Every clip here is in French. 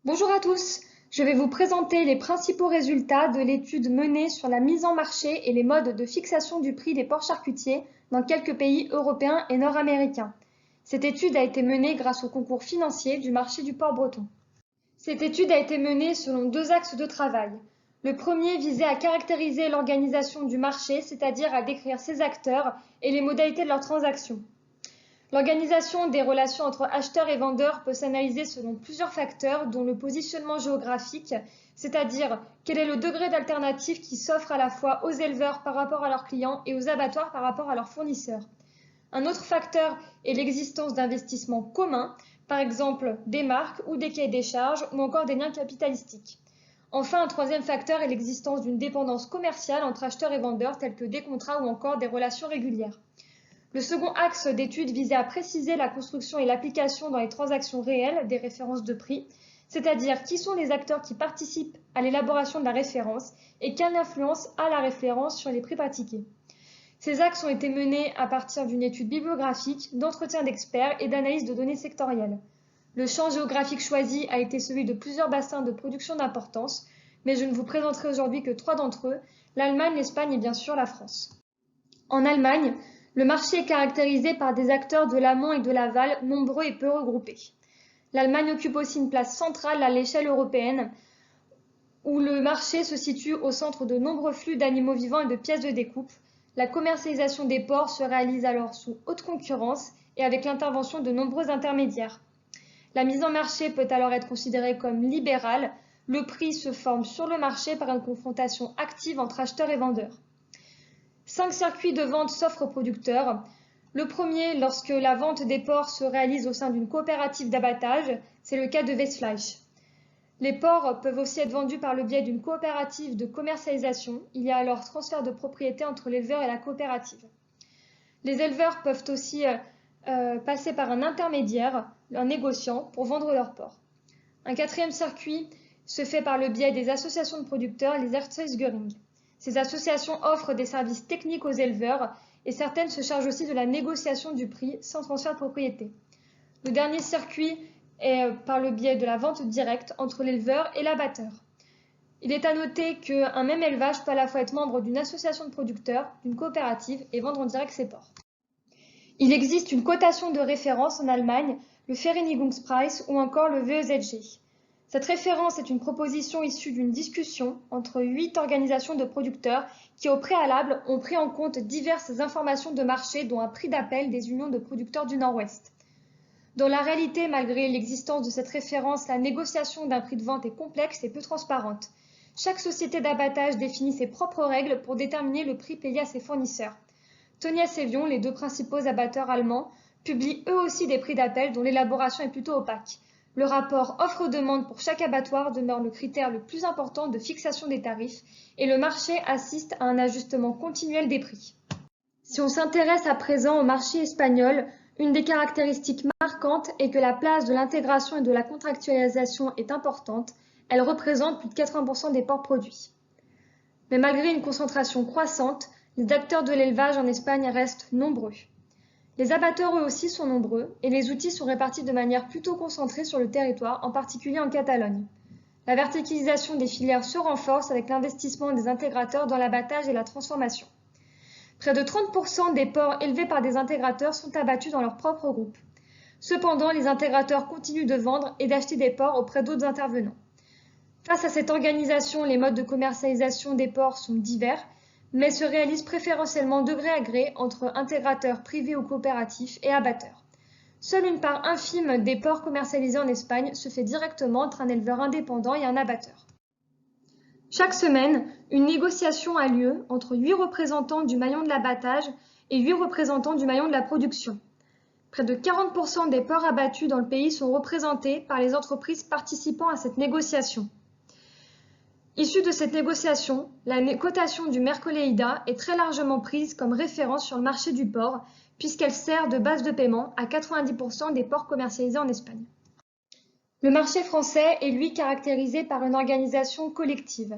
Bonjour à tous, je vais vous présenter les principaux résultats de l'étude menée sur la mise en marché et les modes de fixation du prix des porcs charcutiers dans quelques pays européens et nord-américains. Cette étude a été menée grâce au concours financier du marché du porc breton. Cette étude a été menée selon deux axes de travail. Le premier visait à caractériser l'organisation du marché, c'est-à-dire à décrire ses acteurs et les modalités de leurs transactions. L'organisation des relations entre acheteurs et vendeurs peut s'analyser selon plusieurs facteurs, dont le positionnement géographique, c'est-à-dire quel est le degré d'alternative qui s'offre à la fois aux éleveurs par rapport à leurs clients et aux abattoirs par rapport à leurs fournisseurs. Un autre facteur est l'existence d'investissements communs, par exemple des marques ou des cahiers des charges ou encore des liens capitalistiques. Enfin, un troisième facteur est l'existence d'une dépendance commerciale entre acheteurs et vendeurs, tels que des contrats ou encore des relations régulières. Le second axe d'étude visait à préciser la construction et l'application dans les transactions réelles des références de prix, c'est-à-dire qui sont les acteurs qui participent à l'élaboration de la référence et quelle influence a la référence sur les prix pratiqués. Ces axes ont été menés à partir d'une étude bibliographique, d'entretien d'experts et d'analyse de données sectorielles. Le champ géographique choisi a été celui de plusieurs bassins de production d'importance, mais je ne vous présenterai aujourd'hui que trois d'entre eux, l'Allemagne, l'Espagne et bien sûr la France. En Allemagne, le marché est caractérisé par des acteurs de l'amont et de l'aval nombreux et peu regroupés. L'Allemagne occupe aussi une place centrale à l'échelle européenne, où le marché se situe au centre de nombreux flux d'animaux vivants et de pièces de découpe. La commercialisation des porcs se réalise alors sous haute concurrence et avec l'intervention de nombreux intermédiaires. La mise en marché peut alors être considérée comme libérale. Le prix se forme sur le marché par une confrontation active entre acheteurs et vendeurs. 5 circuits de vente s'offrent aux producteurs. Le premier, lorsque la vente des porcs se réalise au sein d'une coopérative d'abattage, c'est le cas de Westfleisch. Les porcs peuvent aussi être vendus par le biais d'une coopérative de commercialisation. Il y a alors transfert de propriété entre l'éleveur et la coopérative. Les éleveurs peuvent aussi passer par un intermédiaire, un négociant, pour vendre leurs porcs. Un quatrième circuit se fait par le biais des associations de producteurs, les Erzeugerring. Ces associations offrent des services techniques aux éleveurs et certaines se chargent aussi de la négociation du prix sans transfert de propriété. Le dernier circuit est par le biais de la vente directe entre l'éleveur et l'abatteur. Il est à noter qu'un même élevage peut à la fois être membre d'une association de producteurs, d'une coopérative et vendre en direct ses porcs. Il existe une cotation de référence en Allemagne, le Vereinigungspreis ou encore le VEZG. Cette référence est une proposition issue d'une discussion entre 8 organisations de producteurs qui, au préalable, ont pris en compte diverses informations de marché, dont un prix d'appel des unions de producteurs du Nord-Ouest. Dans la réalité, malgré l'existence de cette référence, la négociation d'un prix de vente est complexe et peu transparente. Chaque société d'abattage définit ses propres règles pour déterminer le prix payé à ses fournisseurs. Tonies et Vion, les deux principaux abatteurs allemands, publient eux aussi des prix d'appel dont l'élaboration est plutôt opaque. Le rapport offre-demande pour chaque abattoir demeure le critère le plus important de fixation des tarifs et le marché assiste à un ajustement continuel des prix. Si on s'intéresse à présent au marché espagnol, une des caractéristiques marquantes est que la place de l'intégration et de la contractualisation est importante. Elle représente plus de 80% des porcs produits. Mais malgré une concentration croissante, les acteurs de l'élevage en Espagne restent nombreux. Les abatteurs eux aussi sont nombreux et les outils sont répartis de manière plutôt concentrée sur le territoire, en particulier en Catalogne. La verticalisation des filières se renforce avec l'investissement des intégrateurs dans l'abattage et la transformation. Près de 30% des porcs élevés par des intégrateurs sont abattus dans leur propre groupe. Cependant, les intégrateurs continuent de vendre et d'acheter des porcs auprès d'autres intervenants. Face à cette organisation, les modes de commercialisation des porcs sont divers, mais se réalisent préférentiellement de gré à gré entre intégrateurs privés ou coopératifs et abatteurs. Seule une part infime des porcs commercialisés en Espagne se fait directement entre un éleveur indépendant et un abatteur. Chaque semaine, une négociation a lieu entre 8 représentants du maillon de l'abattage et 8 représentants du maillon de la production. Près de 40% des porcs abattus dans le pays sont représentés par les entreprises participant à cette négociation. Issue de cette négociation, la cotation du Mercoleida est très largement prise comme référence sur le marché du porc, puisqu'elle sert de base de paiement à 90% des porcs commercialisés en Espagne. Le marché français est lui caractérisé par une organisation collective.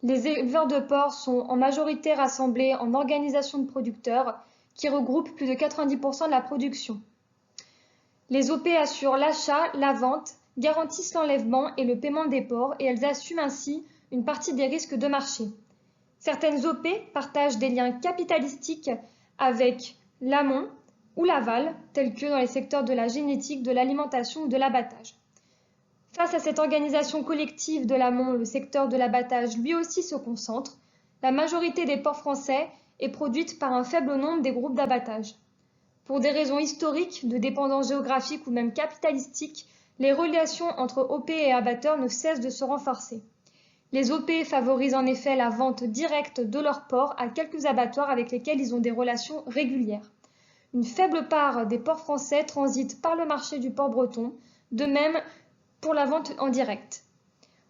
Les éleveurs de porcs sont en majorité rassemblés en organisations de producteurs qui regroupent plus de 90% de la production. Les OP assurent l'achat, la vente, garantissent l'enlèvement et le paiement des porcs et elles assument ainsi une partie des risques de marché. Certaines OP partagent des liens capitalistiques avec l'amont ou l'aval, tels que dans les secteurs de la génétique, de l'alimentation ou de l'abattage. Face à cette organisation collective de l'amont, le secteur de l'abattage lui aussi se concentre. La majorité des porcs français est produite par un faible nombre des groupes d'abattage. Pour des raisons historiques, de dépendance géographique ou même capitalistique, les relations entre OP et abatteurs ne cessent de se renforcer. Les OP favorisent en effet la vente directe de leurs porcs à quelques abattoirs avec lesquels ils ont des relations régulières. Une faible part des porcs français transite par le marché du porc breton, de même pour la vente en direct.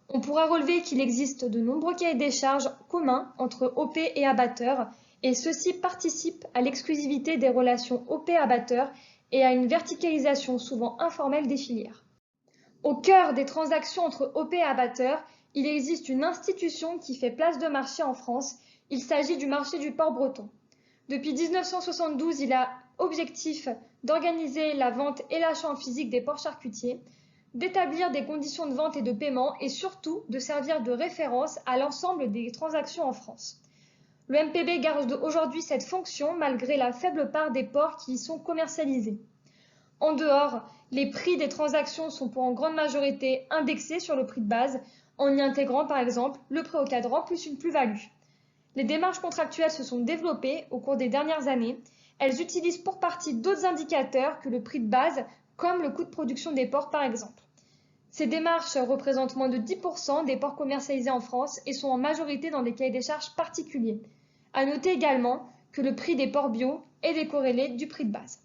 On pourra relever qu'il existe de nombreux cahiers des charges communs entre OP et abatteurs, et ceux-ci participent à l'exclusivité des relations OP-abatteurs et à une verticalisation souvent informelle des filières. Au cœur des transactions entre OP et abatteurs, il existe une institution qui fait place de marché en France. Il s'agit du marché du porc breton. Depuis 1972, il a objectif d'organiser la vente et l'achat en physique des porcs charcutiers, d'établir des conditions de vente et de paiement et surtout de servir de référence à l'ensemble des transactions en France. Le MPB garde aujourd'hui cette fonction malgré la faible part des porcs qui y sont commercialisés. En dehors, les prix des transactions sont pour en grande majorité indexés sur le prix de base, en y intégrant par exemple le prix au cadran plus une plus-value. Les démarches contractuelles se sont développées au cours des dernières années. Elles utilisent pour partie d'autres indicateurs que le prix de base, comme le coût de production des porcs par exemple. Ces démarches représentent moins de 10% des porcs commercialisés en France et sont en majorité dans des cahiers des charges particuliers. À noter également que le prix des porcs bio est décorrélé du prix de base.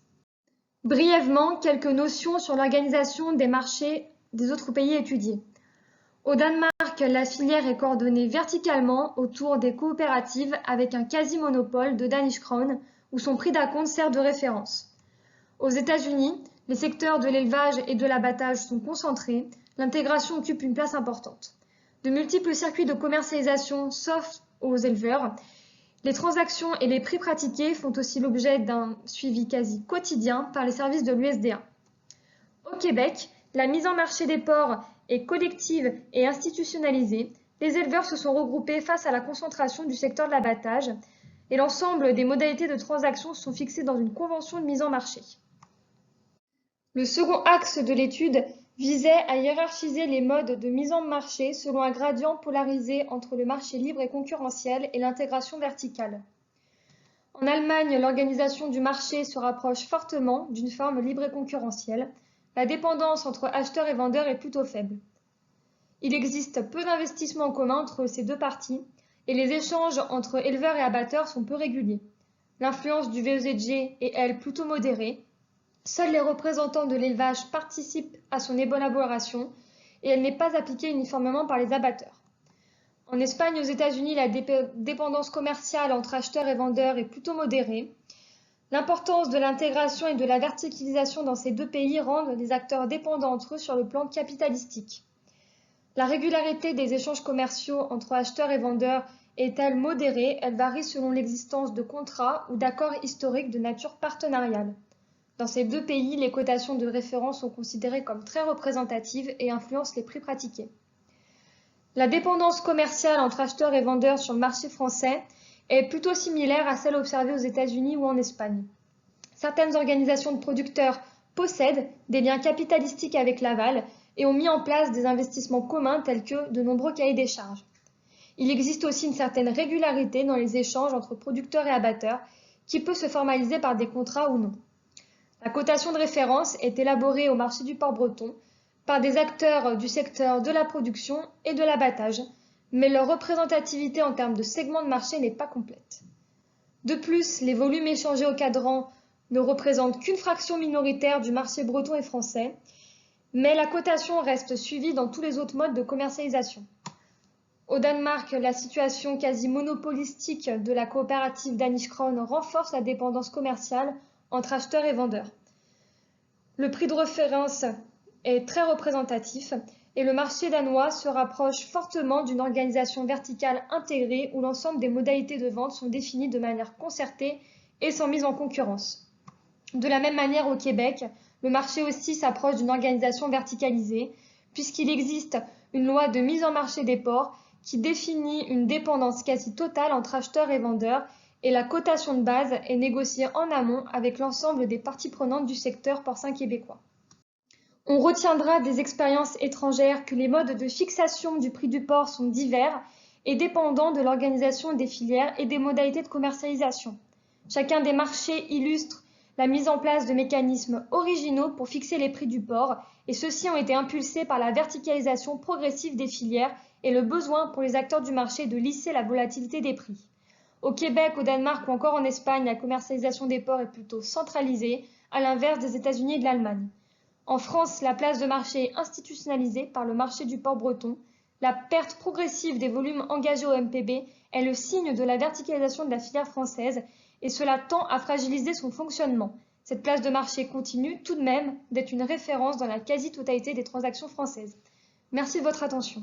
Brièvement, quelques notions sur l'organisation des marchés des autres pays étudiés. Au Danemark, la filière est coordonnée verticalement autour des coopératives avec un quasi-monopole de Danish Crown où son prix d'acompte sert de référence. Aux États-Unis, les secteurs de l'élevage et de l'abattage sont concentrés, l'intégration occupe une place importante. De multiples circuits de commercialisation s'offrent aux éleveurs. Les transactions et les prix pratiqués font aussi l'objet d'un suivi quasi quotidien par les services de l'USDA. Au Québec, la mise en marché des porcs est collective et institutionnalisée. Les éleveurs se sont regroupés face à la concentration du secteur de l'abattage et l'ensemble des modalités de transaction sont fixées dans une convention de mise en marché. Le second axe de l'étude visait à hiérarchiser les modes de mise en marché selon un gradient polarisé entre le marché libre et concurrentiel et l'intégration verticale. En Allemagne, l'organisation du marché se rapproche fortement d'une forme libre et concurrentielle. La dépendance entre acheteurs et vendeurs est plutôt faible. Il existe peu d'investissements en commun entre ces deux parties et les échanges entre éleveurs et abatteurs sont peu réguliers. L'influence du VEZG est, elle, plutôt modérée. Seuls les représentants de l'élevage participent à son élaboration et elle n'est pas appliquée uniformément par les abatteurs. En Espagne et aux États-Unis, la dépendance commerciale entre acheteurs et vendeurs est plutôt modérée. L'importance de l'intégration et de la verticalisation dans ces deux pays rendent les acteurs dépendants entre eux sur le plan capitalistique. La régularité des échanges commerciaux entre acheteurs et vendeurs est-elle modérée? Elle varie selon l'existence de contrats ou d'accords historiques de nature partenariale. Dans ces deux pays, les cotations de référence sont considérées comme très représentatives et influencent les prix pratiqués. La dépendance commerciale entre acheteurs et vendeurs sur le marché français est plutôt similaire à celle observée aux États-Unis ou en Espagne. Certaines organisations de producteurs possèdent des liens capitalistiques avec l'aval et ont mis en place des investissements communs tels que de nombreux cahiers des charges. Il existe aussi une certaine régularité dans les échanges entre producteurs et abatteurs qui peut se formaliser par des contrats ou non. La cotation de référence est élaborée au marché du porc breton par des acteurs du secteur de la production et de l'abattage, mais leur représentativité en termes de segments de marché n'est pas complète. De plus, les volumes échangés au cadran ne représentent qu'une fraction minoritaire du marché breton et français, mais la cotation reste suivie dans tous les autres modes de commercialisation. Au Danemark, la situation quasi monopolistique de la coopérative Danish Crown renforce la dépendance commerciale entre acheteurs et vendeurs. Le prix de référence est très représentatif et le marché danois se rapproche fortement d'une organisation verticale intégrée où l'ensemble des modalités de vente sont définies de manière concertée et sans mise en concurrence. De la même manière au Québec, le marché aussi s'approche d'une organisation verticalisée. puisqu'il existe une loi de mise en marché des ports qui définit une dépendance quasi totale entre acheteurs et vendeurs, et la cotation de base est négociée en amont avec l'ensemble des parties prenantes du secteur porcin québécois. On retiendra des expériences étrangères que les modes de fixation du prix du porc sont divers et dépendants de l'organisation des filières et des modalités de commercialisation. Chacun des marchés illustre la mise en place de mécanismes originaux pour fixer les prix du porc, et ceux-ci ont été impulsés par la verticalisation progressive des filières et le besoin pour les acteurs du marché de lisser la volatilité des prix. Au Québec, au Danemark ou encore en Espagne, la commercialisation des porcs est plutôt centralisée, à l'inverse des États-Unis et de l'Allemagne. En France, la place de marché est institutionnalisée par le marché du porc breton. La perte progressive des volumes engagés au MPB est le signe de la verticalisation de la filière française, et cela tend à fragiliser son fonctionnement. Cette place de marché continue tout de même d'être une référence dans la quasi-totalité des transactions françaises. Merci de votre attention.